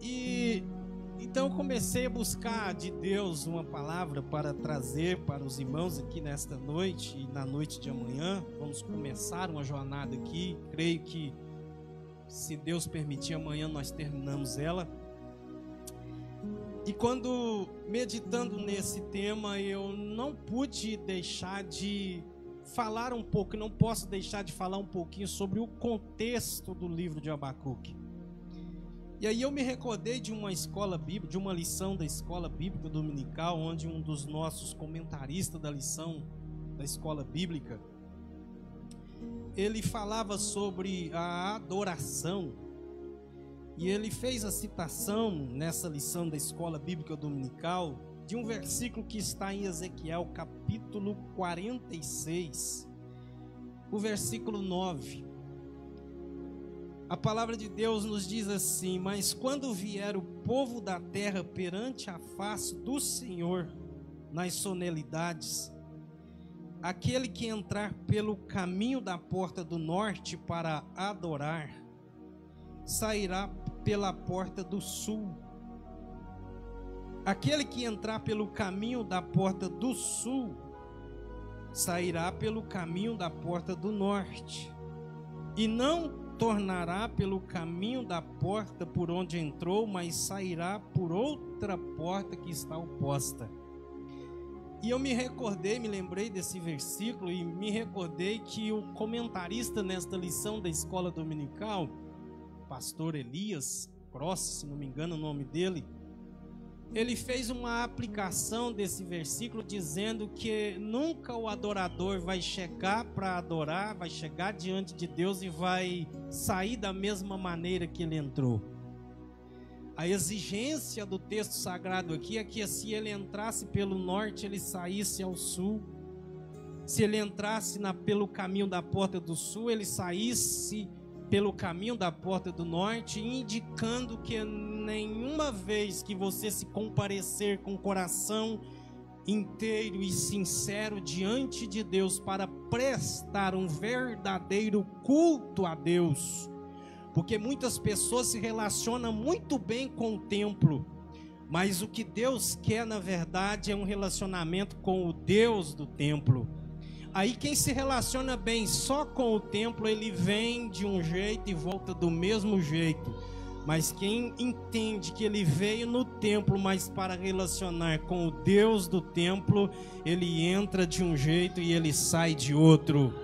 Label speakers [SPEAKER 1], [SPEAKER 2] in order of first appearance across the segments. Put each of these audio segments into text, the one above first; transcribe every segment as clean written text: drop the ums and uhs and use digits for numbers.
[SPEAKER 1] E então eu comecei a buscar de Deus uma palavra para trazer para os irmãos aqui nesta noite e na noite de amanhã. Vamos começar uma jornada aqui. Creio que, se Deus permitir, amanhã nós terminamos ela. E quando meditando nesse tema, eu não pude deixar de falar um pouco, não posso deixar de falar um pouquinho sobre o contexto do livro de Abacuque. E aí eu me recordei de uma escola bíblica, de uma lição da escola bíblica dominical, onde um dos nossos comentaristas da lição da escola bíblica, ele falava sobre a adoração. E ele fez a citação nessa lição da escola bíblica dominical de um versículo que está em Ezequiel capítulo 46, o versículo 9. A palavra de Deus nos diz assim: mas quando vier o povo da terra perante a face do Senhor nas solenidades, aquele que entrar pelo caminho da porta do norte para adorar, sairá pela porta do sul. Aquele que entrar pelo caminho da porta do sul, sairá pelo caminho da porta do norte, e não tornará pelo caminho da porta por onde entrou, mas sairá por outra porta que está oposta. E eu me lembrei desse versículo e me recordei que o comentarista nesta lição da escola dominical, pastor Elias Cross, se não me engano o nome dele, ele fez uma aplicação desse versículo dizendo que nunca o adorador vai chegar para adorar, vai chegar diante de Deus e vai sair da mesma maneira que ele entrou. A exigência do texto sagrado aqui é que se ele entrasse pelo norte, ele saísse ao sul. Se ele entrasse pelo caminho da porta do sul, ele saísse pelo caminho da porta do norte, indicando que nenhuma vez que você se comparecer com o coração inteiro e sincero diante de Deus para prestar um verdadeiro culto a Deus, porque muitas pessoas se relacionam muito bem com o templo, mas o que Deus quer na verdade é um relacionamento com o Deus do templo. Aí quem se relaciona bem só com o templo, ele vem de um jeito e volta do mesmo jeito. Mas quem entende que ele veio no templo, mas para relacionar com o Deus do templo, ele entra de um jeito e ele sai de outro.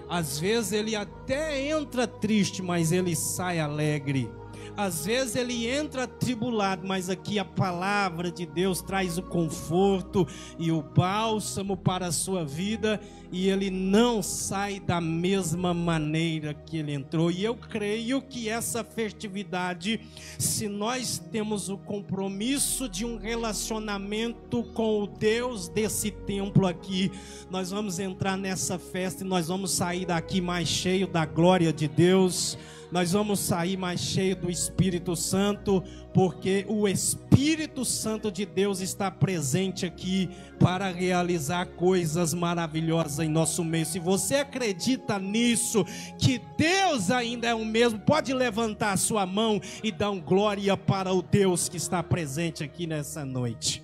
[SPEAKER 1] Às vezes ele até entra triste, mas ele sai alegre. Às vezes ele entra atribulado, mas aqui a palavra de Deus traz o conforto e o bálsamo para a sua vida, e ele não sai da mesma maneira que ele entrou. E eu creio que essa festividade, se nós temos o compromisso de um relacionamento com o Deus desse templo aqui, nós vamos entrar nessa festa e nós vamos sair daqui mais cheio da glória de Deus. Nós vamos sair mais cheio do Espírito Santo, porque o Espírito Santo de Deus está presente aqui para realizar coisas maravilhosas em nosso meio. Se você acredita nisso, que Deus ainda é o mesmo, pode levantar a sua mão e dar glória para o Deus que está presente aqui nessa noite.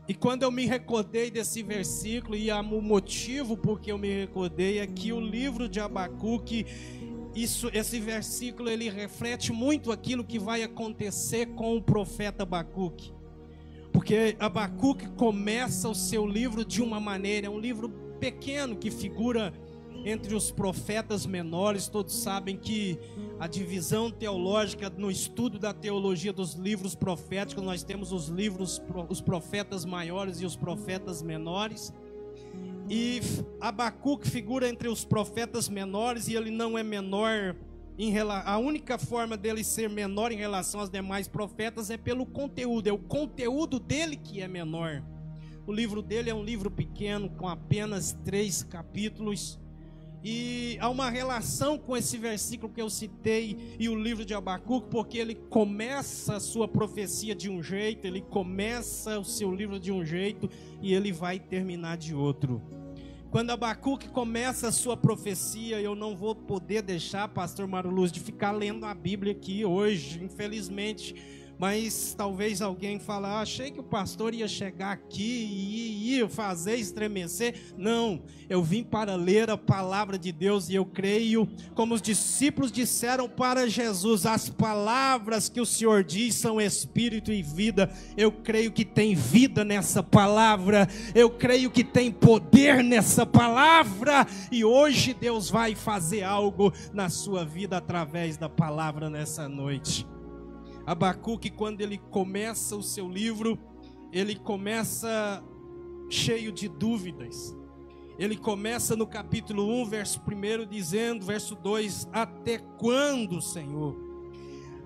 [SPEAKER 1] E quando eu me recordei desse versículo, e o motivo porque eu me recordei é que o livro de Abacuque, esse versículo ele reflete muito aquilo que vai acontecer com o profeta Abacuque, porque Abacuque começa o seu livro de uma maneira, é um livro pequeno que figura entre os profetas menores. Todos sabem que a divisão teológica no estudo da teologia dos livros proféticos, nós temos os profetas maiores e os profetas menores. E Abacuque figura entre os profetas menores, e ele não é menor. A única forma dele ser menor em relação aos demais profetas é pelo conteúdo. É o conteúdo dele que é menor. O livro dele é um livro pequeno, com apenas 3 capítulos. E há uma relação com esse versículo que eu citei e o livro de Abacuque, porque ele começa a sua profecia de um jeito, ele começa o seu livro de um jeito e ele vai terminar de outro. Quando Abacuque começa a sua profecia, eu não vou poder deixar, pastor Maruluz, de ficar lendo a Bíblia aqui hoje, infelizmente. Mas talvez alguém fale, achei que o pastor ia chegar aqui e ia fazer estremecer. Não, eu vim para ler a palavra de Deus e eu creio, como os discípulos disseram para Jesus, as palavras que o Senhor diz são espírito e vida. Eu creio que tem vida nessa palavra, eu creio que tem poder nessa palavra. E hoje Deus vai fazer algo na sua vida através da palavra nessa noite. Abacuque, quando ele começa o seu livro, ele começa cheio de dúvidas. Ele começa no capítulo 1, verso 1, dizendo, verso 2, até quando, Senhor?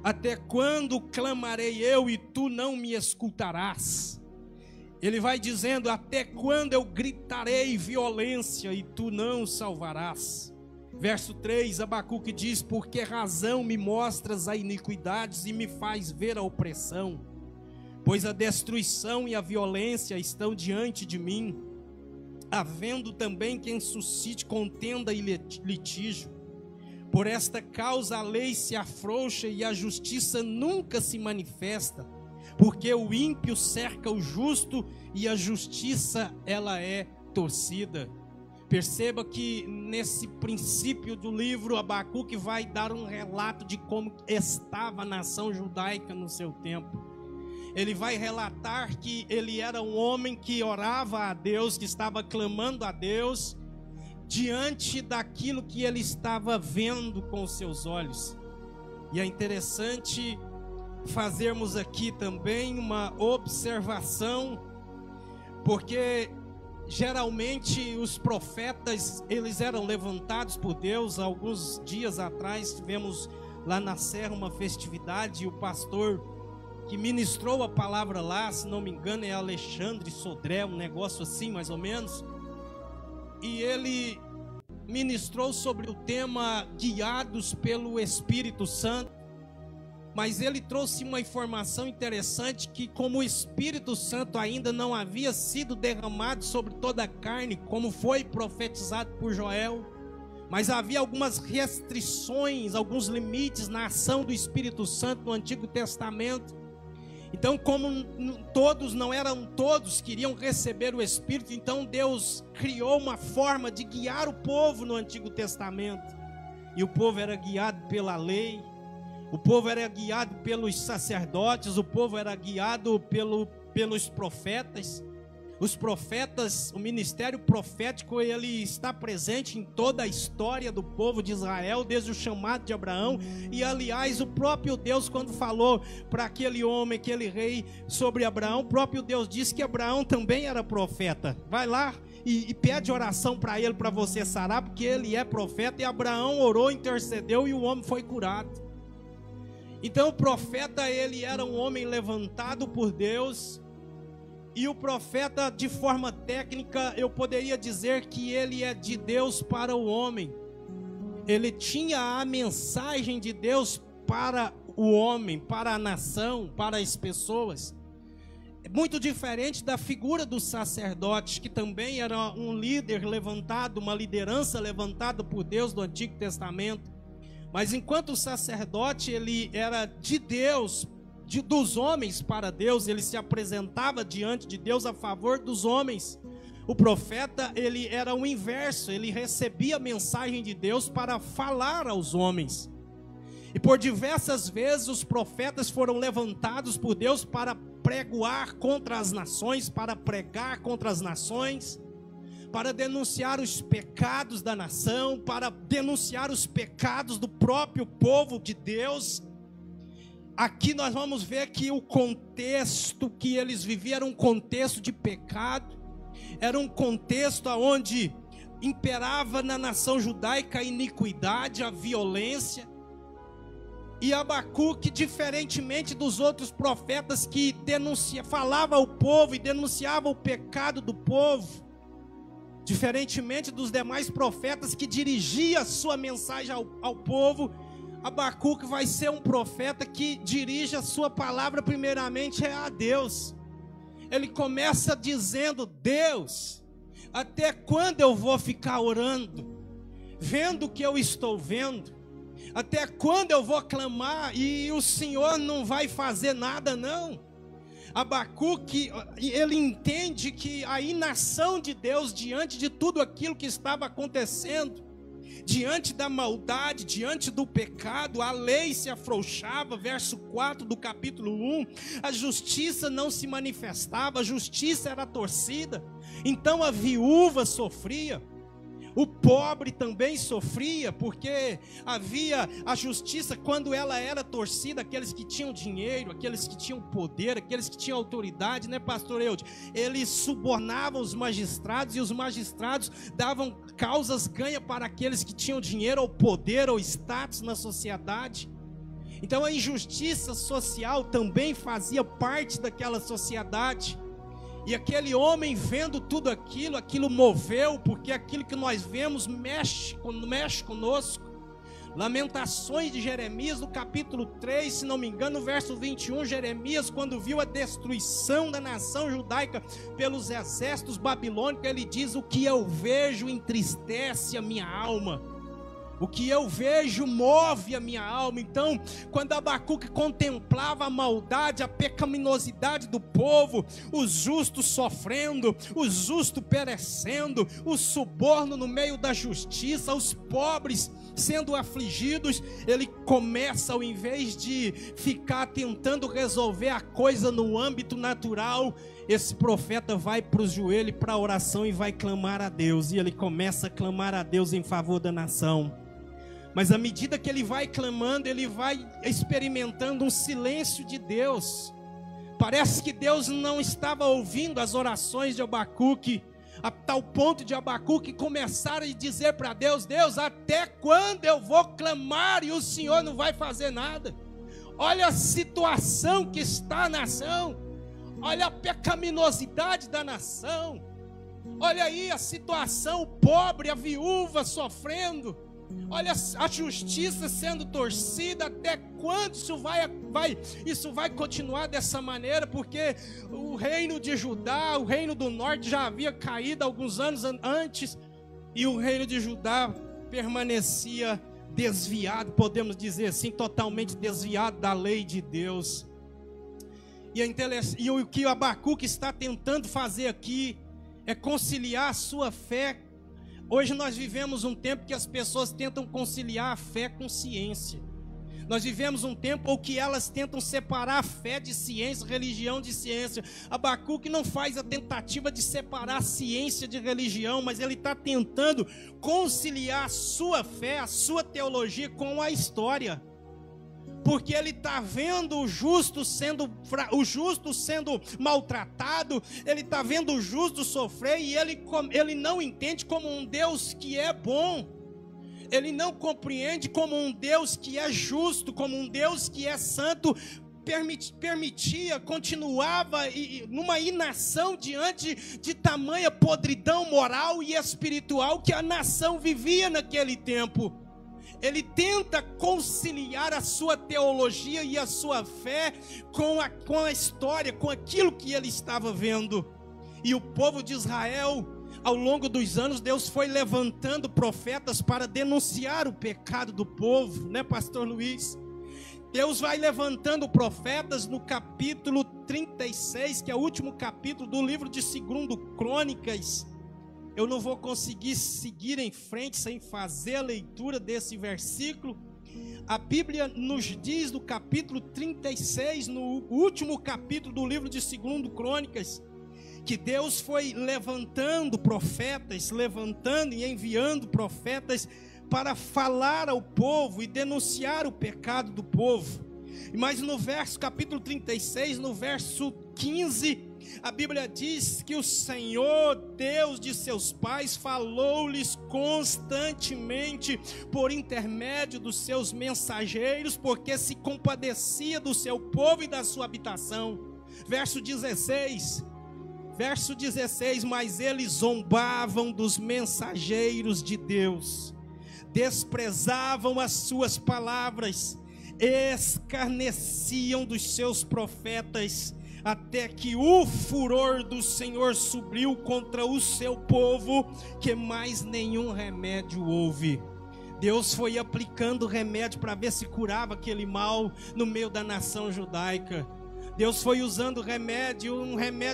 [SPEAKER 1] Até quando clamarei eu e tu não me escutarás? Ele vai dizendo, até quando eu gritarei violência e tu não salvarás? Verso 3, Abacuque diz, por que razão me mostras a iniquidades e me faz ver a opressão? Pois a destruição e a violência estão diante de mim, havendo também quem suscite contenda e litígio. Por esta causa a lei se afrouxa e a justiça nunca se manifesta, porque o ímpio cerca o justo e a justiça ela é torcida. Perceba que nesse princípio do livro, Abacuque vai dar um relato de como estava a nação judaica no seu tempo. Ele vai relatar que ele era um homem que orava a Deus, que estava clamando a Deus, diante daquilo que ele estava vendo com os seus olhos. E é interessante fazermos aqui também uma observação, porque geralmente os profetas, eles eram levantados por Deus. Alguns dias atrás tivemos lá na Serra uma festividade e o pastor que ministrou a palavra lá, se não me engano é Alexandre Sodré, um negócio assim mais ou menos, e ele ministrou sobre o tema guiados pelo Espírito Santo. Mas ele trouxe uma informação interessante, que como o Espírito Santo ainda não havia sido derramado sobre toda a carne, como foi profetizado por Joel, mas havia algumas restrições, alguns limites na ação do Espírito Santo no Antigo Testamento. Então, como não eram todos que iriam receber o Espírito, então Deus criou uma forma de guiar o povo no Antigo Testamento. E o povo era guiado pela lei, o povo era guiado pelos sacerdotes, o povo era guiado pelos profetas. Os profetas, o ministério profético, ele está presente em toda a história do povo de Israel, desde o chamado de Abraão. E aliás, o próprio Deus, quando falou para aquele homem, aquele rei sobre Abraão, o próprio Deus disse que Abraão também era profeta. Vai lá e pede oração para ele, para você sarar, porque ele é profeta. E Abraão orou, intercedeu e o homem foi curado. Então o profeta, ele era um homem levantado por Deus. E o profeta, de forma técnica, eu poderia dizer que ele é de Deus para o homem. Ele tinha a mensagem de Deus para o homem, para a nação, para as pessoas. Muito diferente da figura do sacerdote, que também era um líder levantado, uma liderança levantada por Deus do Antigo Testamento. Mas enquanto o sacerdote, ele era de Deus, dos homens para Deus, ele se apresentava diante de Deus a favor dos homens. O profeta, ele era o inverso, ele recebia a mensagem de Deus para falar aos homens. E por diversas vezes os profetas foram levantados por Deus para pregoar contra as nações, para pregar contra as nações, para denunciar os pecados da nação, para denunciar os pecados do próprio povo de Deus. Aqui nós vamos ver que o contexto que eles viviam era um contexto de pecado, era um contexto onde imperava na nação judaica a iniquidade, a violência. E Abacuque, diferentemente dos outros profetas que falava ao povo e denunciava o pecado do povo, diferentemente dos demais profetas que dirigia a sua mensagem ao povo, Abacuque vai ser um profeta que dirige a sua palavra primeiramente a Deus. Ele começa dizendo: Deus, Até quando eu vou ficar orando, vendo o que eu estou vendo? Até quando eu vou clamar e o Senhor não vai fazer nada, não? Abacuque, ele entende que a inação de Deus diante de tudo aquilo que estava acontecendo, diante da maldade, diante do pecado, a lei se afrouxava, verso 4 do capítulo 1, a justiça não se manifestava, a justiça era torcida, então a viúva sofria, o pobre também sofria, porque havia a justiça quando ela era torcida, aqueles que tinham dinheiro, aqueles que tinham poder, aqueles que tinham autoridade, né, pastor Eude? Eles subornavam os magistrados e os magistrados davam causas ganha para aqueles que tinham dinheiro ou poder ou status na sociedade. Então a injustiça social também fazia parte daquela sociedade. E aquele homem vendo tudo aquilo, aquilo moveu, porque aquilo que nós vemos mexe conosco. Lamentações de Jeremias, no capítulo 3, se não me engano, no verso 21, Jeremias, quando viu a destruição da nação judaica pelos exércitos babilônicos, ele diz: o que eu vejo entristece a minha alma. O que eu vejo move a minha alma. Então, quando Abacuque contemplava a maldade, a pecaminosidade do povo, os justos sofrendo, os justos perecendo, o suborno no meio da justiça, os pobres sendo afligidos, ele começa, ao invés de ficar tentando resolver a coisa no âmbito natural, esse profeta vai para o joelho, para a oração e vai clamar a Deus. E ele começa a clamar a Deus em favor da nação. Mas à medida que ele vai clamando, ele vai experimentando um silêncio de Deus. Parece que Deus não estava ouvindo as orações de Abacuque, a tal ponto de Abacuque começar a dizer para Deus: Deus, até quando eu vou clamar e o Senhor não vai fazer nada? Olha a situação que está a nação, olha a pecaminosidade da nação, olha aí a situação, o pobre, a viúva sofrendo. Olha a justiça sendo torcida. Até quando isso vai continuar dessa maneira? Porque o reino de Judá, o reino do norte já havia caído alguns anos antes, e o reino de Judá permanecia desviado, podemos dizer assim, totalmente desviado da lei de Deus. E o que o Abacuque está tentando fazer aqui é conciliar a sua fé. Hoje nós vivemos um tempo que as pessoas tentam conciliar a fé com ciência. Nós vivemos um tempo em que elas tentam separar a fé de ciência, religião de ciência. Abacuque não faz a tentativa de separar a ciência de religião, mas ele está tentando conciliar a sua fé, a sua teologia com a história. Porque ele está vendo o justo sendo maltratado, ele está vendo o justo sofrer, e ele não entende como um Deus que é bom, ele não compreende como um Deus que é justo, como um Deus que é santo, continuava numa inação diante de tamanha podridão moral e espiritual que a nação vivia naquele tempo. Ele tenta conciliar a sua teologia e a sua fé com a história, com aquilo que ele estava vendo. E o povo de Israel, ao longo dos anos, Deus foi levantando profetas para denunciar o pecado do povo, né, pastor Luiz? Deus vai levantando profetas no capítulo 36, que é o último capítulo do livro de 2 Crônicas. Eu não vou conseguir seguir em frente sem fazer a leitura desse versículo. A Bíblia nos diz no capítulo 36, no último capítulo do livro de 2 Crônicas, que Deus foi levantando profetas, levantando e enviando profetas para falar ao povo e denunciar o pecado do povo. Mas no capítulo 36, no verso 15, a Bíblia diz que o Senhor, Deus de seus pais, falou-lhes constantemente por intermédio dos seus mensageiros, porque se compadecia do seu povo e da sua habitação. Verso 16, mas eles zombavam dos mensageiros de Deus, desprezavam as suas palavras, escarneciam dos seus profetas, até que o furor do Senhor subiu contra o seu povo, que mais nenhum remédio houve. Deus foi aplicando remédio para ver se curava aquele mal no meio da nação judaica. Deus foi usando remédio,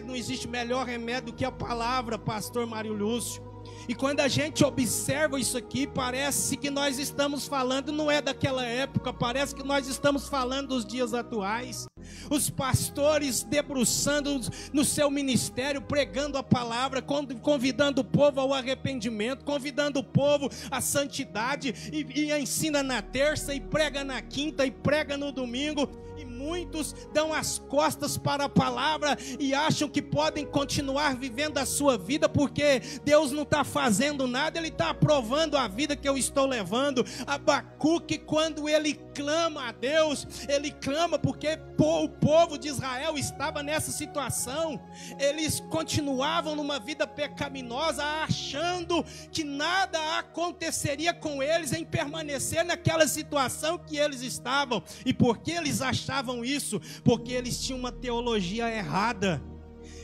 [SPEAKER 1] não existe melhor remédio do que a palavra, pastor Mário Lúcio. E quando a gente observa isso aqui, parece que nós estamos falando, não é daquela época, parece que nós estamos falando dos dias atuais. Os pastores debruçando no seu ministério, pregando a palavra, convidando o povo ao arrependimento, convidando o povo à santidade, e ensina na terça, e prega na quinta, e prega no domingo. E muitos dão as costas para a palavra e acham que podem continuar vivendo a sua vida, porque Deus não está fazendo nada, Ele está aprovando a vida que eu estou levando. Abacuque, quando ele clama a Deus, ele clama porque o povo de Israel estava nessa situação. Eles continuavam numa vida pecaminosa, achando que nada aconteceria com eles em permanecer naquela situação que eles estavam. E por que eles achavam isso? Porque eles tinham uma teologia errada.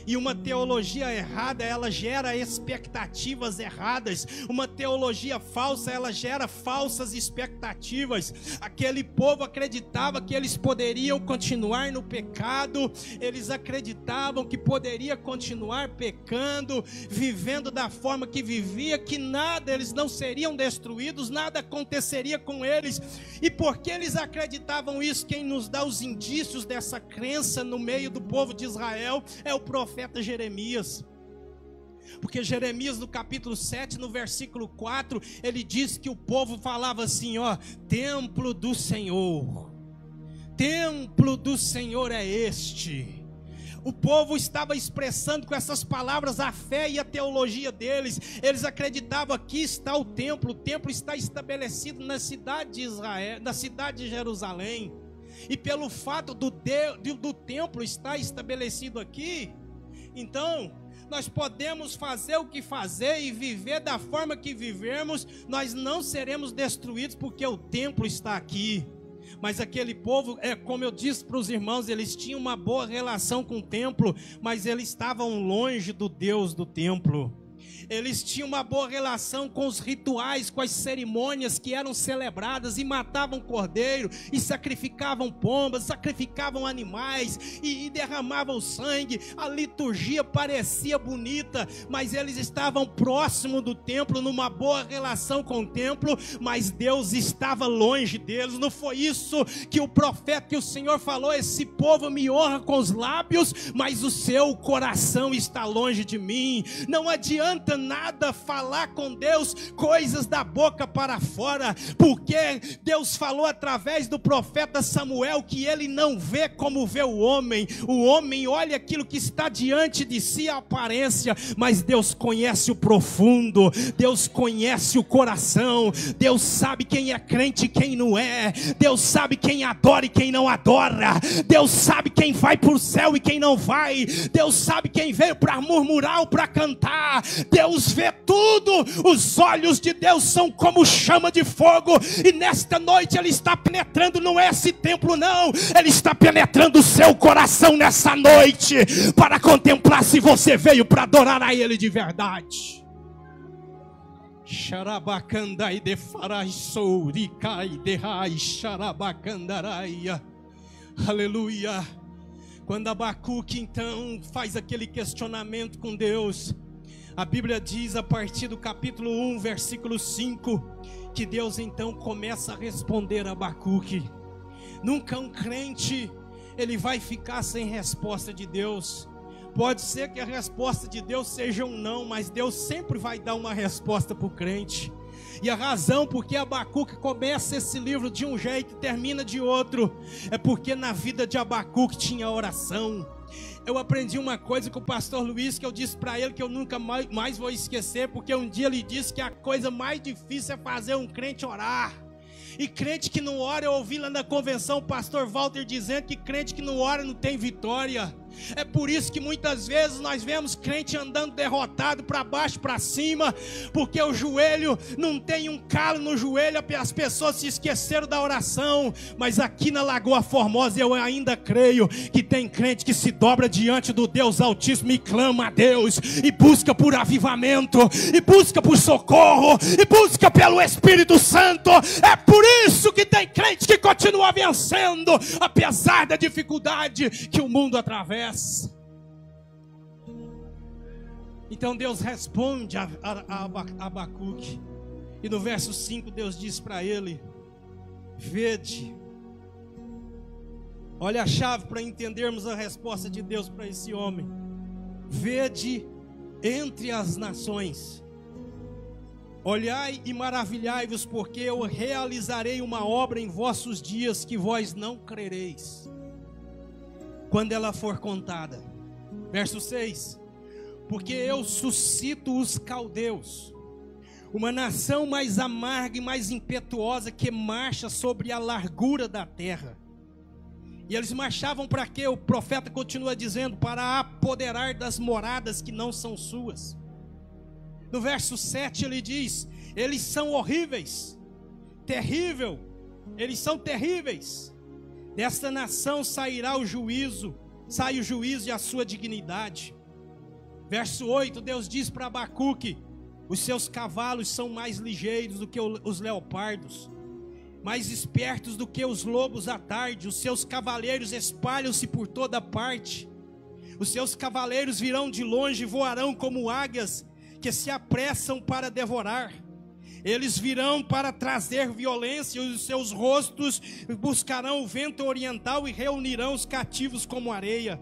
[SPEAKER 1] E uma teologia errada, ela gera expectativas erradas. Uma teologia falsa, ela gera falsas expectativas. Aquele povo acreditava que eles poderiam continuar no pecado. Eles acreditavam que poderia continuar pecando, vivendo da forma que vivia, que nada, eles não seriam destruídos, nada aconteceria com eles. E porque eles acreditavam isso, quem nos dá os indícios dessa crença no meio do povo de Israel é o profeta Jeremias. Porque Jeremias, no capítulo 7, no versículo 4, ele diz que o povo falava assim, ó: templo do Senhor é este. O povo estava expressando com essas palavras a fé e a teologia deles. Eles acreditavam: aqui está o templo está estabelecido na cidade de Israel, na cidade de Jerusalém. E pelo fato do templo estar estabelecido aqui, então nós podemos fazer o que fazer e viver da forma que vivemos, nós não seremos destruídos porque o templo está aqui. Mas aquele povo, como eu disse para os irmãos, eles tinham uma boa relação com o templo, mas eles estavam longe do Deus do templo. Eles tinham uma boa relação com os rituais, com as cerimônias que eram celebradas, e matavam cordeiro, e sacrificavam pombas, sacrificavam animais, e derramavam sangue. A liturgia parecia bonita, mas eles estavam próximo do templo, numa boa relação com o templo, mas Deus estava longe deles. Não foi isso que o profeta, que o Senhor falou: esse povo me honra com os lábios, mas o seu coração está longe de mim. Não adianta nada falar com Deus coisas da boca para fora, porque Deus falou através do profeta Samuel que ele não vê como vê o homem. O homem olha aquilo que está diante de si, a aparência, mas Deus conhece o profundo, Deus conhece o coração. Deus sabe quem é crente e quem não é. Deus sabe quem adora e quem não adora. Deus sabe quem vai para o céu e quem não vai. Deus sabe quem veio para murmurar ou para cantar. Deus vê tudo. Os olhos de Deus são como chama de fogo, e nesta noite Ele está penetrando, não é esse templo não, Ele está penetrando o seu coração nessa noite, para contemplar se você veio para adorar a Ele de verdade. Xarabacandai de farai souricai de rai xarabacandaraia. Aleluia. Quando Abacuque então faz aquele questionamento com Deus, a Bíblia diz a partir do capítulo 1, versículo 5, que Deus então começa a responder a Abacuque. Nunca um crente, ele vai ficar sem resposta de Deus. Pode ser que a resposta de Deus seja um não, mas Deus sempre vai dar uma resposta para o crente. E a razão porque Abacuque começa esse livro de um jeito e termina de outro, é porque na vida de Abacuque tinha oração. Eu aprendi uma coisa com o pastor Luiz, que eu disse para ele que eu nunca mais vou esquecer, porque um dia ele disse que a coisa mais difícil é fazer um crente orar. E crente que não ora, eu ouvi lá na convenção o pastor Walter dizendo que crente que não ora não tem vitória. É por isso que muitas vezes nós vemos crente andando derrotado para baixo, para cima, porque o joelho não tem um calo no joelho, as pessoas se esqueceram da oração. Mas aqui na Lagoa Formosa eu ainda creio que tem crente que se dobra diante do Deus Altíssimo e clama a Deus, e busca por avivamento, e busca por socorro, e busca pelo Espírito Santo. É por isso que tem crente que continua vencendo, apesar da dificuldade que o mundo atravessa. Então Deus responde a Abacuque, e no verso 5 Deus diz para ele: vede. Olha a chave para entendermos a resposta de Deus para esse homem: vede entre as nações, olhai e maravilhai-vos, porque eu realizarei uma obra em vossos dias que vós não crereis, quando ela for contada. Verso 6: porque eu suscito os caldeus, uma nação mais amarga e mais impetuosa, que marcha sobre a largura da terra. E eles marchavam para quê? O profeta continua dizendo: para apoderar das moradas que não são suas. No verso 7 ele diz: eles são horríveis, terrível, eles são terríveis. Desta nação sairá o juízo, sai o juízo e a sua dignidade. Verso 8, Deus diz para Abacuque: os seus cavalos são mais ligeiros do que os leopardos, mais espertos do que os lobos à tarde. Os seus cavaleiros espalham-se por toda parte. Os seus cavaleiros virão de longe e voarão como águias que se apressam para devorar. Eles virão para trazer violência, e os seus rostos buscarão o vento oriental e reunirão os cativos como areia.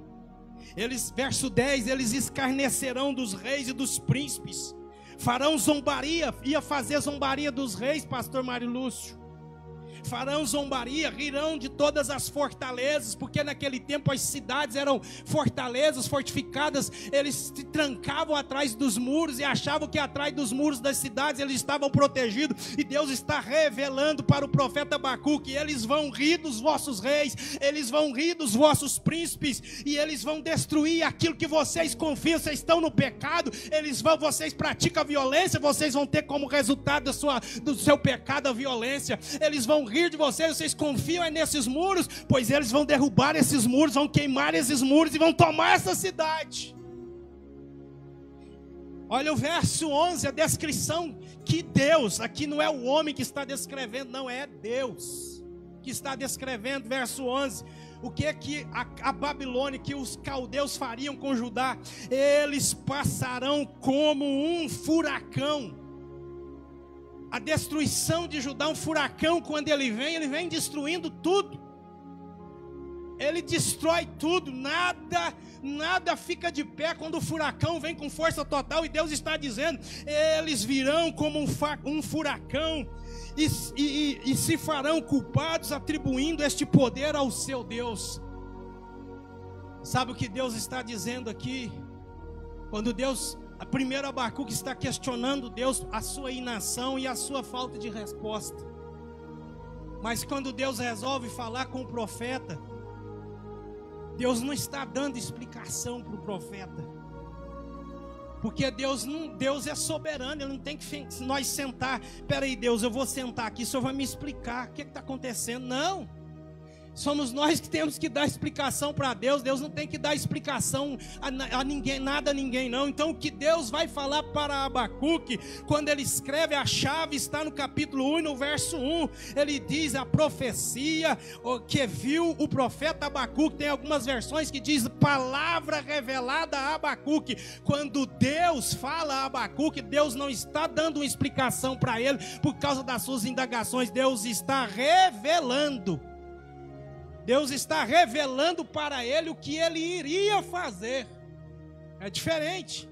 [SPEAKER 1] Verso 10, eles escarnecerão dos reis e dos príncipes, farão zombaria. Ia fazer zombaria dos reis, pastor Mário Lúcio. Farão zombaria, rirão de todas as fortalezas, porque naquele tempo as cidades eram fortalezas fortificadas. Eles se trancavam atrás dos muros e achavam que atrás dos muros das cidades eles estavam protegidos. E Deus está revelando para o profeta Abacuque: eles vão rir dos vossos reis, eles vão rir dos vossos príncipes, e eles vão destruir aquilo que vocês confiam. Vocês estão no pecado, vocês praticam a violência, vocês vão ter como resultado do seu pecado a violência. Eles vão rir de vocês confiam nesses muros, pois eles vão derrubar esses muros, vão queimar esses muros e vão tomar essa cidade. Olha o verso 11, a descrição que Deus, aqui não é o homem que está descrevendo, não, é Deus que está descrevendo. Verso 11, o que é que a Babilônia, que os caldeus fariam com Judá? Eles passarão como um furacão. A destruição de Judá, um furacão, quando ele vem destruindo tudo. Ele destrói tudo, nada fica de pé quando o furacão vem com força total. E Deus está dizendo: eles virão como um furacão e se farão culpados, atribuindo este poder ao seu Deus. Sabe o que Deus está dizendo aqui? Quando primeiro Abacuque está questionando Deus, a sua inação e a sua falta de resposta. Mas quando Deus resolve falar com o profeta, Deus não está dando explicação para o profeta, porque Deus é soberano. Ele não tem que nós sentar: peraí Deus, eu vou sentar aqui, o Senhor vai me explicar o que está acontecendo. Não, somos nós que temos que dar explicação para Deus. Deus não tem que dar explicação a ninguém, nada a ninguém, não. Então o que Deus vai falar para Abacuque, quando ele escreve, a chave está no capítulo 1, no verso 1. Ele diz a profecia que viu o profeta Abacuque. Tem algumas versões que diz palavra revelada a Abacuque. Quando Deus fala a Abacuque, Deus não está dando uma explicação para ele por causa das suas indagações. Deus está revelando. Deus está revelando para ele o que ele iria fazer. É diferente,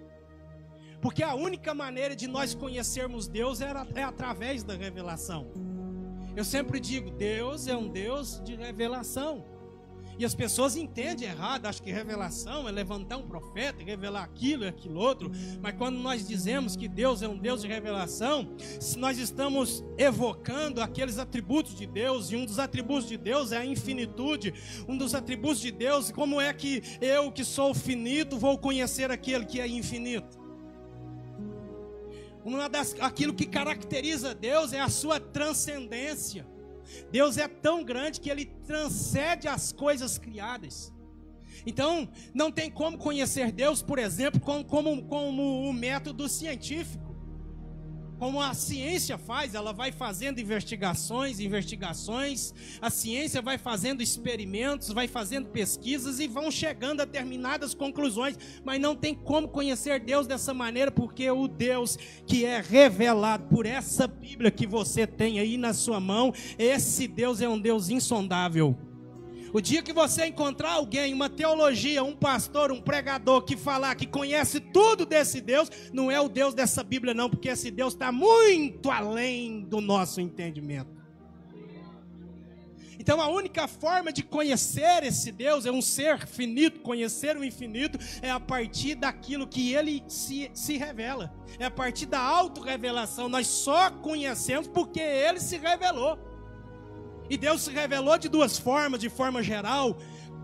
[SPEAKER 1] porque a única maneira de nós conhecermos Deus é através da revelação. Eu sempre digo: Deus é um Deus de revelação. E as pessoas entendem errado, acham que revelação é levantar um profeta, revelar aquilo e aquilo outro. Mas quando nós dizemos que Deus é um Deus de revelação, nós estamos evocando aqueles atributos de Deus, e um dos atributos de Deus é a infinitude. Um dos atributos de Deus, como é que eu, que sou finito, vou conhecer aquele que é infinito? Aquilo que caracteriza Deus é a sua transcendência. Deus é tão grande que Ele transcende as coisas criadas. Então, não tem como conhecer Deus, por exemplo, como o método científico. Como a ciência faz, ela vai fazendo investigações, a ciência vai fazendo experimentos, vai fazendo pesquisas e vão chegando a determinadas conclusões, mas não tem como conhecer Deus dessa maneira, porque o Deus que é revelado por essa Bíblia que você tem aí na sua mão, esse Deus é um Deus insondável. O dia que você encontrar alguém, uma teologia, um pastor, um pregador que falar que conhece tudo desse Deus, não é o Deus dessa Bíblia não, porque esse Deus está muito além do nosso entendimento. Então a única forma de conhecer esse Deus, é um ser finito, conhecer o infinito, é a partir daquilo que Ele se revela. É a partir da autorrevelação. Nós só conhecemos porque Ele se revelou. E Deus se revelou de duas formas, de forma geral,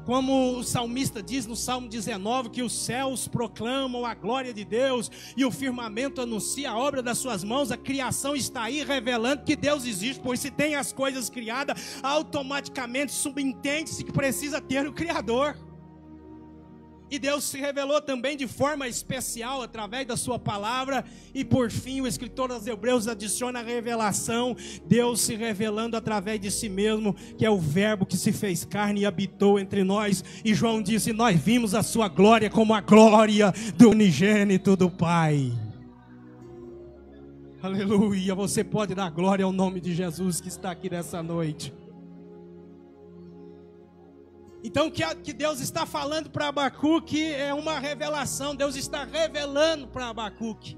[SPEAKER 1] como o salmista diz no Salmo 19, que os céus proclamam a glória de Deus e o firmamento anuncia a obra das suas mãos. A criação está aí revelando que Deus existe, pois se tem as coisas criadas, automaticamente subentende-se que precisa ter o Criador. E Deus se revelou também de forma especial através da sua palavra. E por fim o escritor aos Hebreus adiciona a revelação, Deus se revelando através de si mesmo, que é o verbo que se fez carne e habitou entre nós. E João disse, nós vimos a sua glória como a glória do unigênito do Pai. Aleluia, você pode dar glória ao nome de Jesus que está aqui nessa noite. Então o que Deus está falando para Abacuque é uma revelação. Deus está revelando para Abacuque.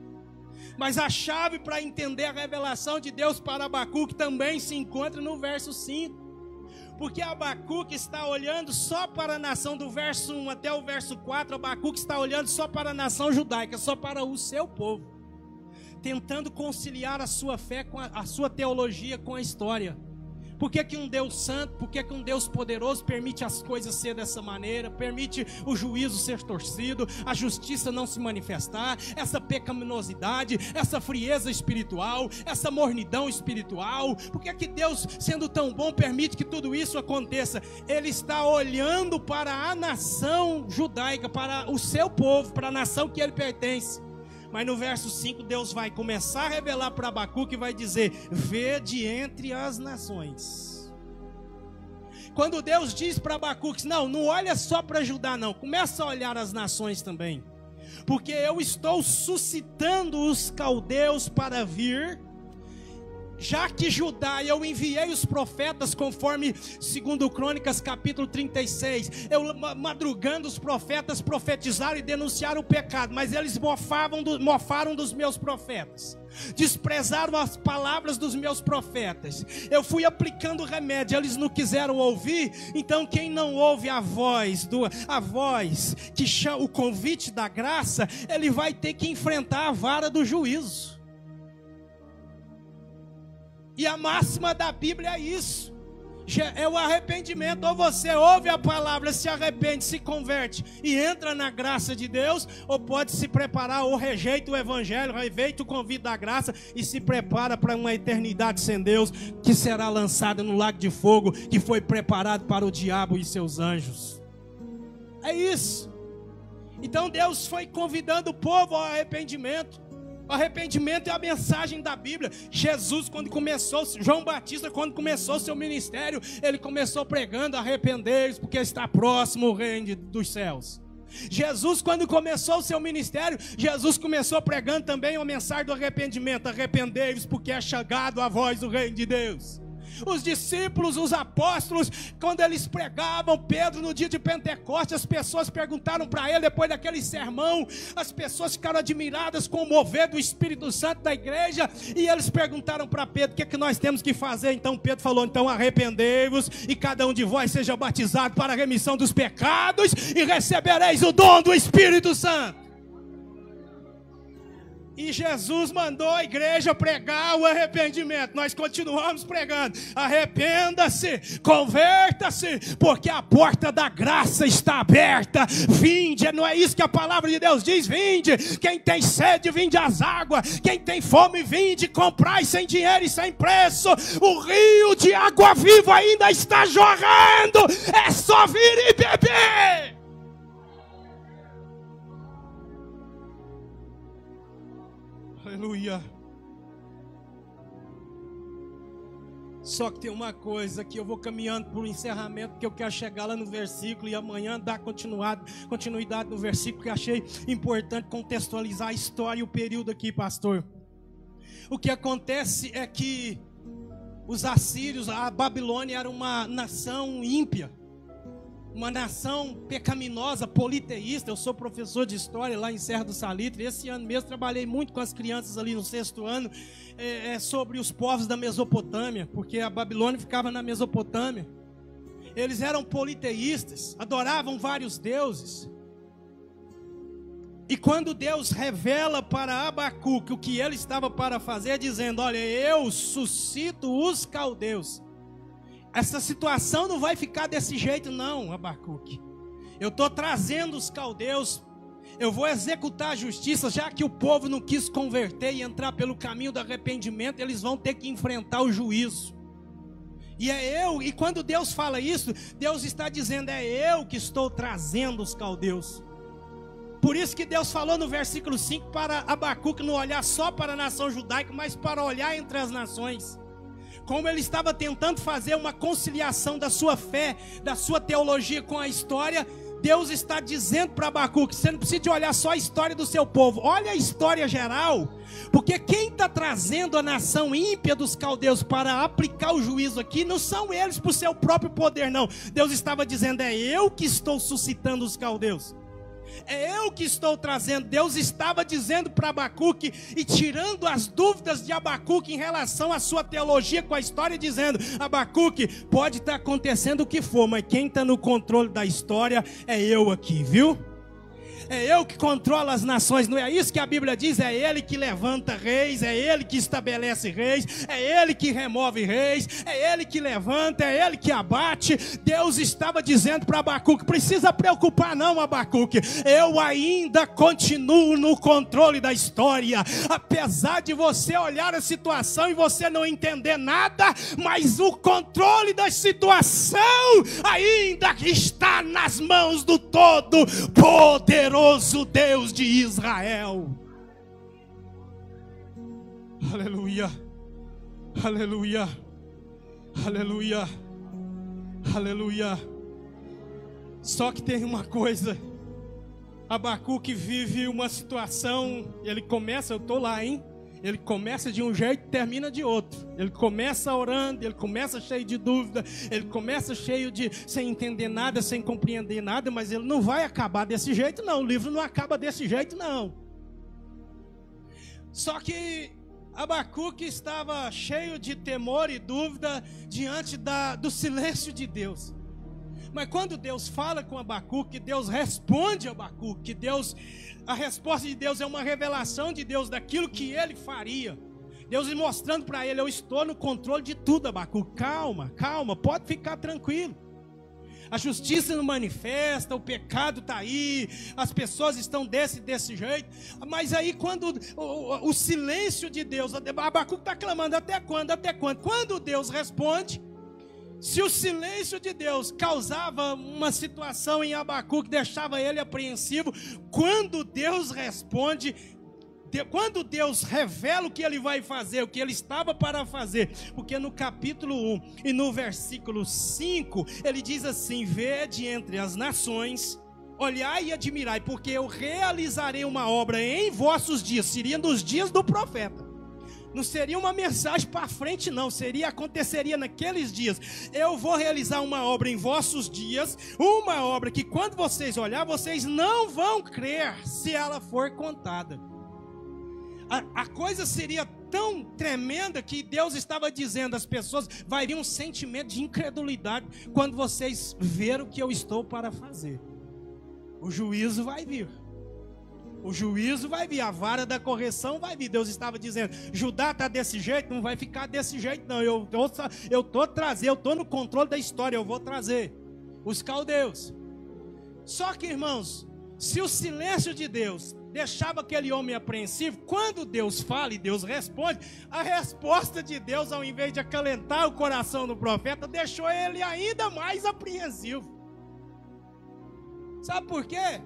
[SPEAKER 1] Mas a chave para entender a revelação de Deus para Abacuque também se encontra no verso 5. Porque Abacuque está olhando só para a nação, do verso 1 até o verso 4, Abacuque está olhando só para a nação judaica, só para o seu povo. Tentando conciliar a sua fé, com a sua teologia com a história. Por que um Deus santo, por que um Deus poderoso permite as coisas ser dessa maneira, permite o juízo ser torcido, a justiça não se manifestar, essa pecaminosidade, essa frieza espiritual, essa mornidão espiritual? Por que Deus, sendo tão bom, permite que tudo isso aconteça? Ele está olhando para a nação judaica, para o seu povo, para a nação que ele pertence. Mas no verso 5 Deus vai começar a revelar para Abacuque e vai dizer, vede entre as nações. Quando Deus diz para Abacuque, não olha só para Judá não, começa a olhar as nações também. Porque eu estou suscitando os caldeus para vir, já que Judá, eu enviei os profetas, conforme 2 Crônicas capítulo 36, madrugando os profetas profetizaram e denunciaram o pecado, mas eles mofaram dos meus profetas, desprezaram as palavras dos meus profetas. Eu fui aplicando remédio, eles não quiseram ouvir. Então quem não ouve a voz que chama o convite da graça, ele vai ter que enfrentar a vara do juízo. E a máxima da Bíblia é isso, é o arrependimento. Ou você ouve a palavra, se arrepende, se converte e entra na graça de Deus, ou pode se preparar, ou rejeita o evangelho, rejeita o convite da graça e se prepara para uma eternidade sem Deus, que será lançada no lago de fogo, que foi preparado para o diabo e seus anjos. É isso. Então Deus foi convidando o povo ao arrependimento. Arrependimento é a mensagem da Bíblia. Jesus, João Batista, quando começou seu ministério, ele começou pregando, arrependei-vos, porque está próximo o reino dos céus. Jesus, quando começou o seu ministério, Jesus começou pregando também a mensagem do arrependimento. Arrependei-vos, porque é chegado a vós o reino de Deus.
[SPEAKER 2] Os discípulos, os apóstolos, quando eles pregavam, Pedro no dia de Pentecostes, as pessoas perguntaram para ele, depois daquele sermão, as pessoas ficaram admiradas com o mover do Espírito Santo da igreja, e eles perguntaram para Pedro, o que é que nós temos que fazer? Então Pedro falou, então arrependei-vos, e cada um de vós seja batizado para a remissão dos pecados, e recebereis o dom do Espírito Santo. E Jesus mandou a igreja pregar o arrependimento. Nós continuamos pregando. Arrependa-se, converta-se, porque a porta da graça está aberta. Vinde, não é isso que a palavra de Deus diz? Vinde, quem tem sede, vinde às águas. Quem tem fome, vinde, comprai sem dinheiro e sem preço. O rio de água viva ainda está jorrando. É só vir e beber. Aleluia. Só que tem uma coisa que eu vou caminhando para o encerramento, porque eu quero chegar lá no versículo e amanhã dar continuidade no versículo, que achei importante contextualizar a história e o período aqui, pastor. O que acontece é que os assírios, a Babilônia era uma nação ímpia, uma nação pecaminosa, politeísta. Eu sou professor de história lá em Serra do Salitre. Esse ano mesmo trabalhei muito com as crianças ali no 6º ano, sobre os povos da Mesopotâmia, porque a Babilônia ficava na Mesopotâmia. Eles eram politeístas, adoravam vários deuses. E quando Deus revela para Abacuque o que ele estava para fazer, dizendo, olha, eu suscito os caldeus. Essa situação não vai ficar desse jeito não, Abacuque. Eu estou trazendo os caldeus. Eu vou executar a justiça, já que o povo não quis converter e entrar pelo caminho do arrependimento, eles vão ter que enfrentar o juízo. E quando Deus fala isso, Deus está dizendo, é eu que estou trazendo os caldeus. Por isso que Deus falou no versículo 5 para Abacuque não olhar só para a nação judaica, mas para olhar entre as nações. Como ele estava tentando fazer uma conciliação da sua fé, da sua teologia com a história, Deus está dizendo para Abacuque, você não precisa de olhar só a história do seu povo, olha a história geral, porque quem está trazendo a nação ímpia dos caldeus para aplicar o juízo aqui, não são eles por seu próprio poder não. Deus estava dizendo, é eu que estou suscitando os caldeus. É eu que estou trazendo. Deus estava dizendo para Abacuque e tirando as dúvidas de Abacuque em relação à sua teologia com a história, dizendo, Abacuque, pode estar acontecendo o que for, mas quem está no controle da história é eu aqui, viu? É eu que controlo as nações, não é isso que a Bíblia diz? É Ele que levanta reis, é Ele que estabelece reis, é Ele que remove reis, é Ele que levanta, é Ele que abate. Deus estava dizendo para Abacuque, precisa preocupar não, Abacuque, eu ainda continuo no controle da história, apesar de você olhar a situação e você não entender nada, mas o controle da situação ainda está nas mãos do Todo-Poderoso Deus de Israel. Aleluia, aleluia, aleluia, aleluia. Só que tem uma coisa, Abacuque vive uma situação, ele começa, eu estou lá, hein? Ele começa de um jeito e termina de outro. Ele começa orando, ele começa cheio de dúvida, ele começa cheio de, sem entender nada, sem compreender nada, mas ele não vai acabar desse jeito não, o livro não acaba desse jeito não. Só que Abacuque estava cheio de temor e dúvida diante do silêncio de Deus. Mas quando Deus fala com Abacuque, Deus responde a Abacuque, a resposta de Deus é uma revelação de Deus daquilo que ele faria. Deus mostrando para ele, eu estou no controle de tudo, Abacuque. Calma, calma, pode ficar tranquilo. A justiça não manifesta, o pecado está aí, as pessoas estão desse jeito. Mas aí quando o silêncio de Deus, Abacuque está clamando, até quando? Até quando? Quando Deus responde, se o silêncio de Deus causava uma situação em Abacuque, deixava ele apreensivo, quando Deus responde, quando Deus revela o que ele vai fazer, o que ele estava para fazer, porque no capítulo 1 e no versículo 5, ele diz assim, vede entre as nações, olhai e admirai, porque eu realizarei uma obra em vossos dias, seria nos dias do profeta. Não seria uma mensagem para frente, não. Aconteceria naqueles dias. Eu vou realizar uma obra em vossos dias, uma obra que quando vocês olhar, vocês não vão crer se ela for contada. A coisa seria tão tremenda que Deus estava dizendo às pessoas, vai vir um sentimento de incredulidade quando vocês verem o que eu estou para fazer. O juízo vai vir. O juízo vai vir, a vara da correção vai vir. Deus estava dizendo, Judá está desse jeito, não vai ficar desse jeito não. Eu estou no controle da história, eu vou trazer os caldeus. Só que, irmãos, se o silêncio de Deus deixava aquele homem apreensivo, quando Deus fala e Deus responde, a resposta de Deus, ao invés de acalentar o coração do profeta, deixou ele ainda mais apreensivo. Sabe por quê?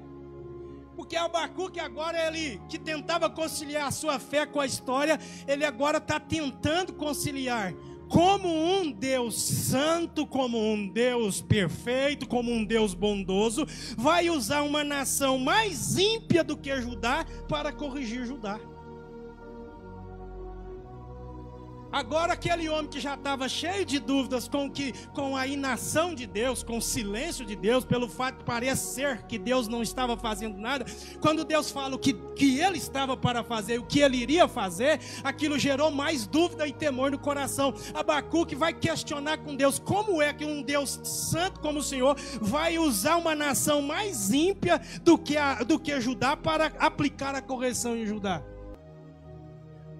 [SPEAKER 2] Porque Abacuque agora, ele que tentava conciliar a sua fé com a história, ele agora está tentando conciliar como um Deus santo, como um Deus perfeito, como um Deus bondoso, vai usar uma nação mais ímpia do que Judá para corrigir Judá. Agora aquele homem que já estava cheio de dúvidas com a inação de Deus, com o silêncio de Deus, pelo fato de parecer que Deus não estava fazendo nada, quando Deus fala o que ele estava para fazer, o que ele iria fazer, aquilo gerou mais dúvida e temor no coração. Abacuque vai questionar com Deus, como é que um Deus santo como o Senhor vai usar uma nação mais ímpia do que Judá para aplicar a correção em Judá?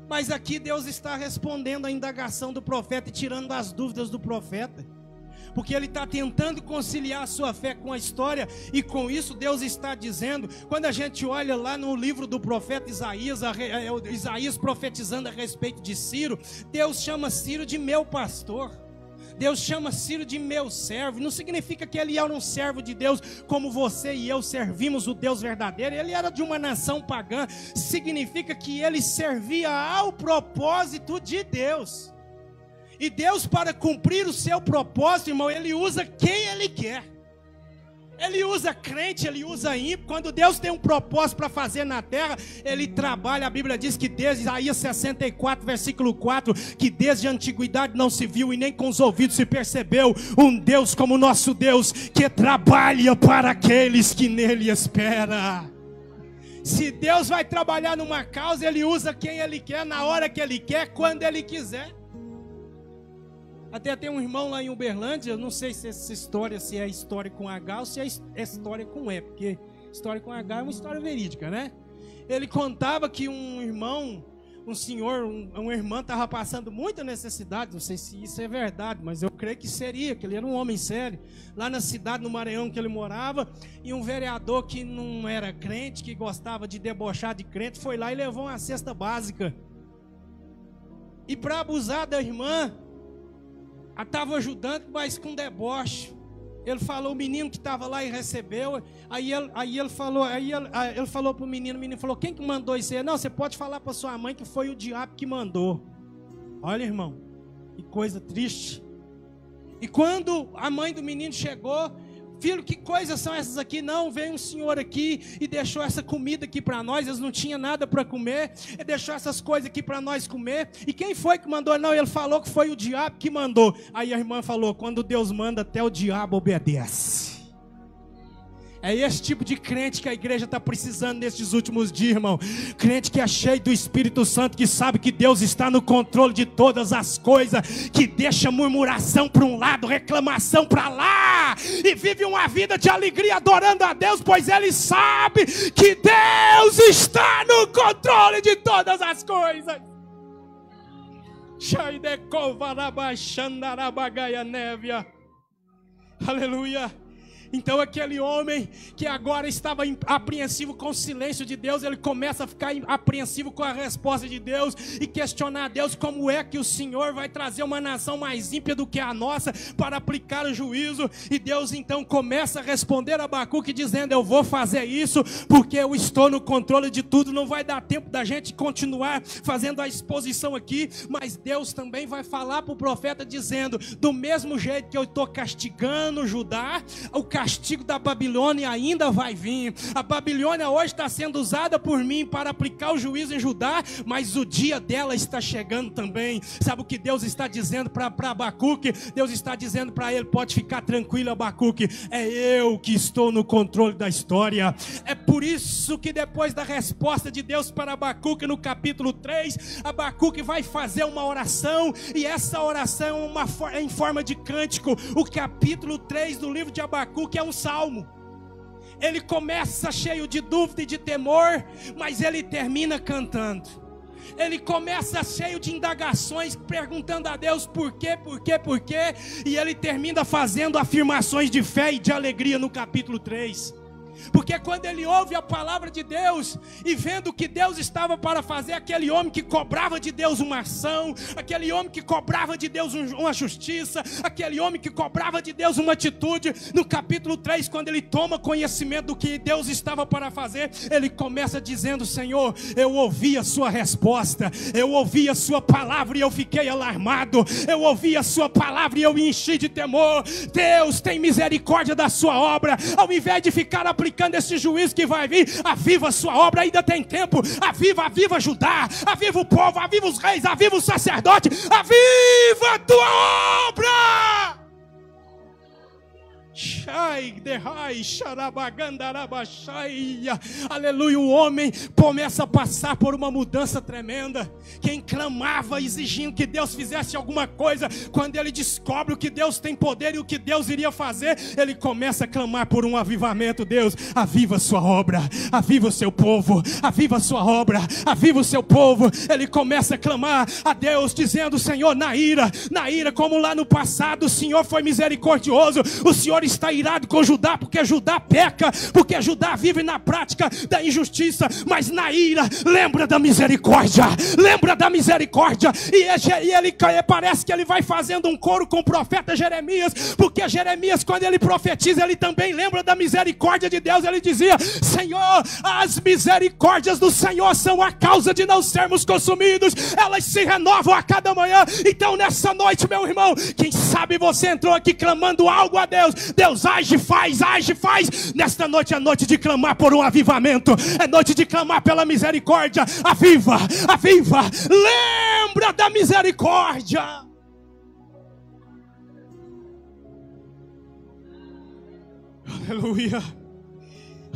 [SPEAKER 2] Mas aqui Deus está respondendo a indagação do profeta e tirando as dúvidas do profeta, porque ele está tentando conciliar a sua fé com a história, e com isso Deus está dizendo, quando a gente olha lá no livro do profeta Isaías, Isaías profetizando a respeito de Ciro, Deus chama Ciro de meu pastor. Deus chama Ciro de meu servo. Não significa que ele era um servo de Deus como você e eu servimos o Deus verdadeiro. Ele era de uma nação pagã. Significa que ele servia ao propósito de Deus. E Deus, para cumprir o seu propósito, irmão, ele usa quem ele quer. Ele usa crente, ele usa ímpio. Quando Deus tem um propósito para fazer na terra, ele trabalha. A Bíblia diz que desde Isaías 64, versículo 4, que desde a antiguidade não se viu e nem com os ouvidos se percebeu um Deus como o nosso Deus, que trabalha para aqueles que nele esperam. Se Deus vai trabalhar numa causa, ele usa quem ele quer, na hora que ele quer, quando ele quiser. Até tem um irmão lá em Uberlândia, eu não sei se essa história, se é história com H ou se é história com E, porque história com H é uma história verídica, né? Ele contava que um irmão, um senhor, uma irmã estava passando muita necessidade, não sei se isso é verdade, mas eu creio que seria, que ele era um homem sério, lá na cidade, no Maranhão que ele morava, e um vereador que não era crente, que gostava de debochar de crente, foi lá e levou uma cesta básica. E para abusar da irmã, ela estava ajudando, mas com deboche. Ele falou, o menino que estava lá e recebeu. Aí ele falou para o menino falou, quem que mandou isso aí? Não, você pode falar para sua mãe que foi o diabo que mandou. Olha, irmão, que coisa triste. E quando a mãe do menino chegou, filho, que coisas são essas aqui? Não, veio um senhor aqui e deixou essa comida aqui para nós. Eles não tinham nada para comer. Ele deixou essas coisas aqui para nós comer. E quem foi que mandou? Não, ele falou que foi o diabo que mandou. Aí a irmã falou, quando Deus manda, até o diabo obedece. É esse tipo de crente que a igreja está precisando nesses últimos dias, irmão. Crente que é cheio do Espírito Santo, que sabe que Deus está no controle de todas as coisas, que deixa murmuração para um lado, reclamação para lá, e vive uma vida de alegria adorando a Deus, pois ele sabe que Deus está no controle de todas as coisas. Aleluia. Então aquele homem que agora estava apreensivo com o silêncio de Deus, ele começa a ficar apreensivo com a resposta de Deus e questionar a Deus, como é que o Senhor vai trazer uma nação mais ímpia do que a nossa para aplicar o juízo? E Deus então começa a responder a Abacuque dizendo, eu vou fazer isso porque eu estou no controle de tudo. Não vai dar tempo da gente continuar fazendo a exposição aqui, mas Deus também vai falar para o profeta dizendo, do mesmo jeito que eu estou castigando Judá, o castigo da Babilônia ainda vai vir. A Babilônia hoje está sendo usada por mim para aplicar o juízo em Judá, mas o dia dela está chegando também. Sabe o que Deus está dizendo para Abacuque? Deus está dizendo para ele: pode ficar tranquilo, Abacuque, é eu que estou no controle da história. É por isso que depois da resposta de Deus para Abacuque no capítulo 3, Abacuque vai fazer uma oração, e essa oração é em forma de cântico. O capítulo 3 do livro de Abacuque é um salmo. Ele começa cheio de dúvida e de temor, mas ele termina cantando. Ele começa cheio de indagações, perguntando a Deus por quê, e ele termina fazendo afirmações de fé e de alegria no capítulo 3. Porque quando ele ouve a palavra de Deus e vendo que Deus estava para fazer, aquele homem que cobrava de Deus uma ação, aquele homem que cobrava de Deus uma justiça, aquele homem que cobrava de Deus uma atitude, no capítulo 3, quando ele toma conhecimento do que Deus estava para fazer, ele começa dizendo: Senhor, eu ouvi a sua resposta, eu ouvi a sua palavra e eu fiquei alarmado, eu ouvi a sua palavra e eu me enchi de temor. Deus, tem misericórdia da sua obra, ao invés de ficar aplicando esse juízo que vai vir, aviva a sua obra, ainda tem tempo. Aviva Judá, aviva o povo, aviva os reis, aviva o sacerdote, aviva a tua obra. Aleluia. O homem começa a passar por uma mudança tremenda. Quem clamava exigindo que Deus fizesse alguma coisa, quando ele descobre o que Deus tem poder e o que Deus iria fazer, ele começa a clamar por um avivamento. Deus, aviva a sua obra, aviva o seu povo, aviva a sua obra, aviva o seu povo. Ele começa a clamar a Deus, dizendo: Senhor, na ira, como lá no passado o Senhor foi misericordioso, o Senhor está irado com Judá, porque Judá peca, porque Judá vive na prática da injustiça, mas na ira, lembra da misericórdia, e ele parece que ele vai fazendo um coro com o profeta Jeremias, porque Jeremias, quando ele profetiza, ele também lembra da misericórdia de Deus. Ele dizia: Senhor, as misericórdias do Senhor são a causa de não sermos consumidos, elas se renovam a cada manhã. Então nessa noite, meu irmão, quem sabe você entrou aqui clamando algo a Deus, Deus age, faz. Nesta noite é noite de clamar por um avivamento, é noite de clamar pela misericórdia. Aviva, lembra da misericórdia.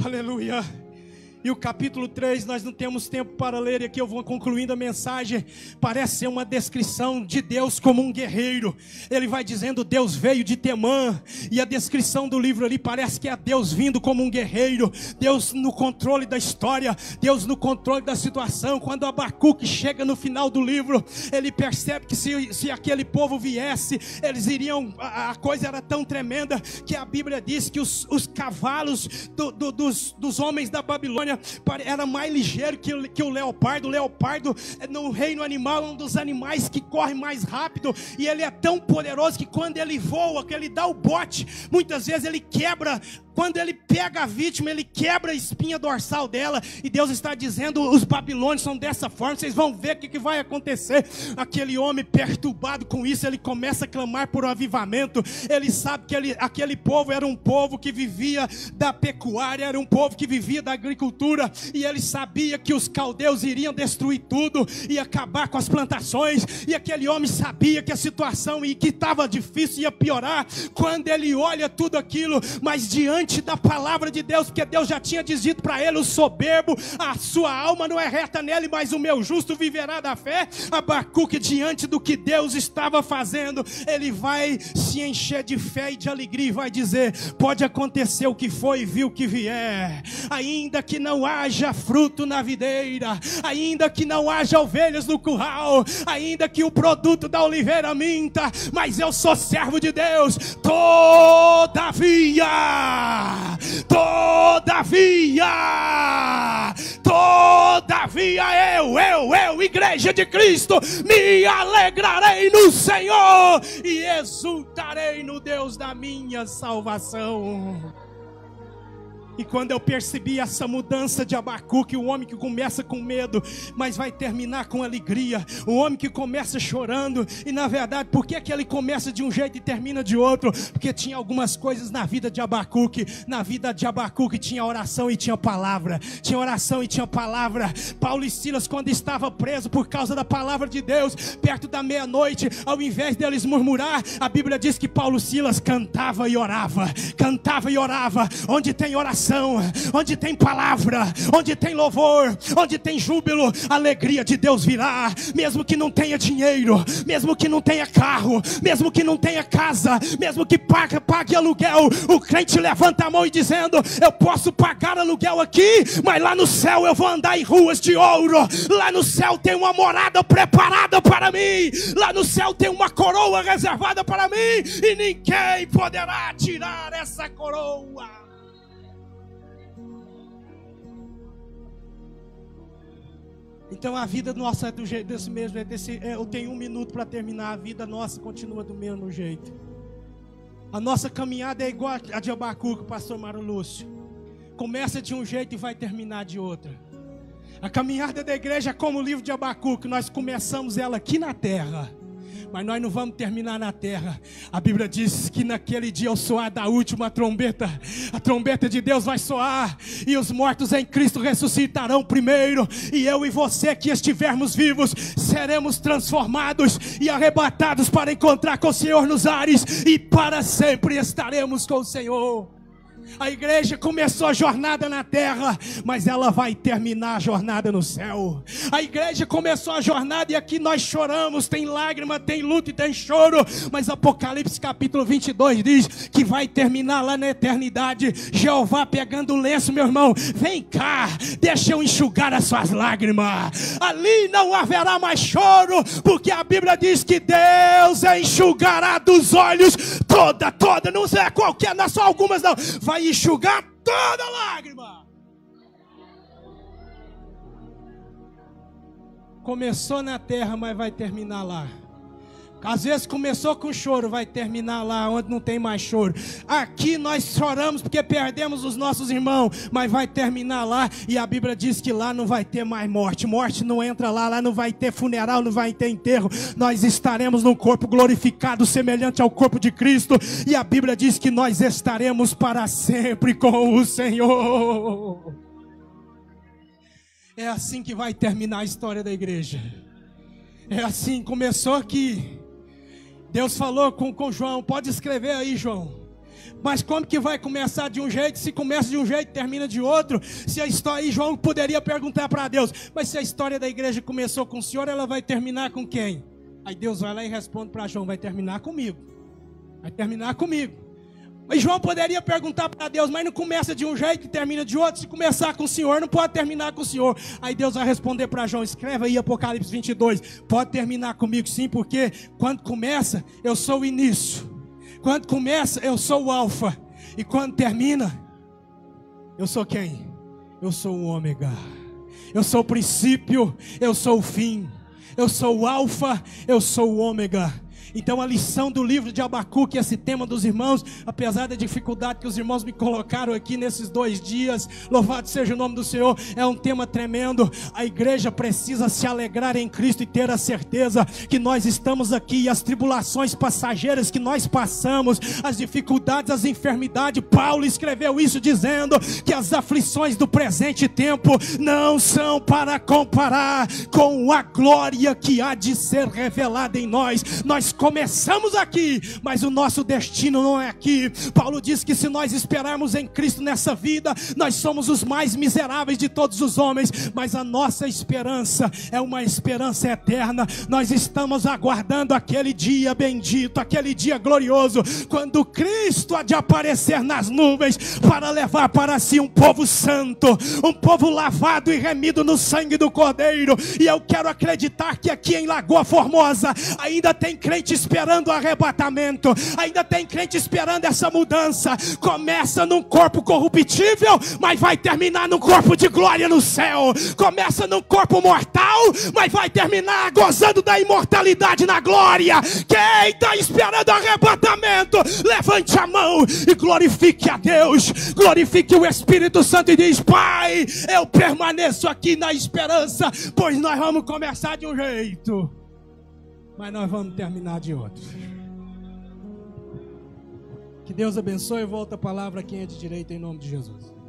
[SPEAKER 2] Aleluia. E o capítulo 3, nós não temos tempo para ler, e aqui eu vou concluindo a mensagem. Parece ser uma descrição de Deus como um guerreiro. Ele vai dizendo: Deus veio de Temã, e a descrição do livro ali parece que é Deus vindo como um guerreiro, Deus no controle da história, Deus no controle da situação. Quando Abacuque chega no final do livro, ele percebe que se aquele povo viesse, eles iriam, a coisa era tão tremenda, que a Bíblia diz que os cavalos dos homens da Babilônia era mais ligeiro que o leopardo. O leopardo, no reino animal, é um dos animais que corre mais rápido, e ele é tão poderoso que quando ele voa, que ele dá o bote, muitas vezes ele quebra. Quando ele pega a vítima, ele quebra a espinha dorsal dela. E Deus está dizendo: os babilônios são dessa forma, vocês vão ver o que vai acontecer. Aquele homem, perturbado com isso, ele começa a clamar por um avivamento. Ele sabe que aquele povo era um povo que vivia da pecuária, era um povo que vivia da agricultura, e ele sabia que os caldeus iriam destruir tudo e acabar com as plantações. E aquele homem sabia que a situação e que estava difícil ia piorar. Quando ele olha tudo aquilo, mas diante da palavra de Deus, porque Deus já tinha dito para ele: o soberbo, a sua alma não é reta nele, mas o meu justo viverá da fé. Abacuque, diante do que Deus estava fazendo, ele vai se encher de fé e de alegria e vai dizer: pode acontecer o que foi e vir o que vier, ainda que não haja fruto na videira, ainda que não haja ovelhas no curral, ainda que o produto da oliveira minta, mas eu sou servo de Deus. Todavia eu, igreja de Cristo, me alegrarei no Senhor e exultarei no Deus da minha salvação. E quando eu percebi essa mudança de Abacuque, o homem que começa com medo, mas vai terminar com alegria, o homem que começa chorando, e na verdade, por que ele começa de um jeito e termina de outro? Porque tinha algumas coisas na vida de Abacuque. Na vida de Abacuque tinha oração e tinha palavra. Tinha oração e tinha palavra. Paulo e Silas, quando estavam presos por causa da palavra de Deus, perto da meia-noite, ao invés deles murmurar, a Bíblia diz que Paulo e Silas cantava e orava. Cantava e orava. Onde tem oração, onde tem palavra, onde tem louvor, onde tem júbilo, a alegria de Deus virá. Mesmo que não tenha dinheiro, mesmo que não tenha carro, mesmo que não tenha casa, mesmo que pague aluguel, o crente levanta a mão e dizendo: eu posso pagar aluguel aqui, mas lá no céu eu vou andar em ruas de ouro. Lá no céu tem uma morada preparada para mim. Lá no céu tem uma coroa reservada para mim, e ninguém poderá tirar essa coroa. Então a vida nossa é do jeito desse mesmo, eu tenho 1 minuto para terminar. A vida nossa continua do mesmo jeito. A nossa caminhada é igual a de Abacuque, pastor Mário Lúcio. Começa de um jeito e vai terminar de outro. A caminhada da igreja é como o livro de Abacuque. Nós começamos ela aqui na terra, mas nós não vamos terminar na terra. A Bíblia diz que naquele dia, ao soar da última trombeta, a trombeta de Deus vai soar, e os mortos em Cristo ressuscitarão primeiro, e eu e você que estivermos vivos, seremos transformados e arrebatados para encontrar com o Senhor nos ares, e para sempre estaremos com o Senhor. A igreja começou a jornada na terra, mas ela vai terminar a jornada no céu. A igreja começou a jornada e aqui nós choramos, tem lágrima, tem luto e tem choro, mas Apocalipse capítulo 22 diz que vai terminar lá na eternidade. Jeová pegando o lenço, meu irmão, vem cá, deixa eu enxugar as suas lágrimas. Ali não haverá mais choro, porque a Bíblia diz que Deus enxugará dos olhos toda, não é qualquer, não é só algumas não, vai enxugar toda lágrima. Começou na terra, mas vai terminar lá. Às vezes começou com choro, vai terminar lá onde não tem mais choro. Aqui nós choramos porque perdemos os nossos irmãos, mas vai terminar lá. E a Bíblia diz que lá não vai ter mais morte. Morte não entra lá, lá não vai ter funeral, não vai ter enterro. Nós estaremos num corpo glorificado, semelhante ao corpo de Cristo. E a Bíblia diz que nós estaremos para sempre com o Senhor. É assim que vai terminar a história da igreja. É assim, começou aqui. Deus falou com João, pode escrever aí, João. Mas como que vai começar de um jeito? Se começa de um jeito, termina de outro. Se a história, aí João poderia perguntar para Deus, mas se a história da igreja começou com o Senhor, ela vai terminar com quem? Aí Deus vai lá e responde para João, vai terminar comigo. Vai terminar comigo. Mas João poderia perguntar para Deus, mas não começa de um jeito e termina de outro. Se começar com o Senhor, não pode terminar com o Senhor. Aí Deus vai responder para João, escreve aí Apocalipse 22. Pode terminar comigo sim, porque quando começa, eu sou o início. Quando começa, eu sou o alfa. E quando termina, eu sou quem? Eu sou o ômega. Eu sou o princípio, eu sou o fim. Eu sou o alfa, eu sou o ômega. Então a lição do livro de Abacuque, esse tema dos irmãos, apesar da dificuldade que os irmãos me colocaram aqui nesses 2 dias, louvado seja o nome do Senhor, é um tema tremendo. A igreja precisa se alegrar em Cristo e ter a certeza que nós estamos aqui, e as tribulações passageiras que nós passamos, as dificuldades, as enfermidades, Paulo escreveu isso dizendo que as aflições do presente tempo não são para comparar com a glória que há de ser revelada em nós. Nós começamos aqui, mas o nosso destino não é aqui. Paulo diz que se nós esperarmos em Cristo nessa vida, nós somos os mais miseráveis de todos os homens, mas a nossa esperança é uma esperança eterna. Nós estamos aguardando aquele dia bendito, aquele dia glorioso, quando Cristo há de aparecer nas nuvens para levar para si um povo santo, um povo lavado e remido no sangue do Cordeiro. E eu quero acreditar que aqui em Lagoa Formosa ainda tem crente crente esperando o arrebatamento, ainda tem crente esperando essa mudança. Começa num corpo corruptível, mas vai terminar num corpo de glória no céu. Começa num corpo mortal, mas vai terminar gozando da imortalidade na glória. Quem está esperando o arrebatamento, levante a mão e glorifique a Deus, glorifique o Espírito Santo e diz: Pai, eu permaneço aqui na esperança, pois nós vamos começar de um jeito, mas nós vamos terminar de outro. Que Deus abençoe. Volta a palavra a quem é de direito, em nome de Jesus.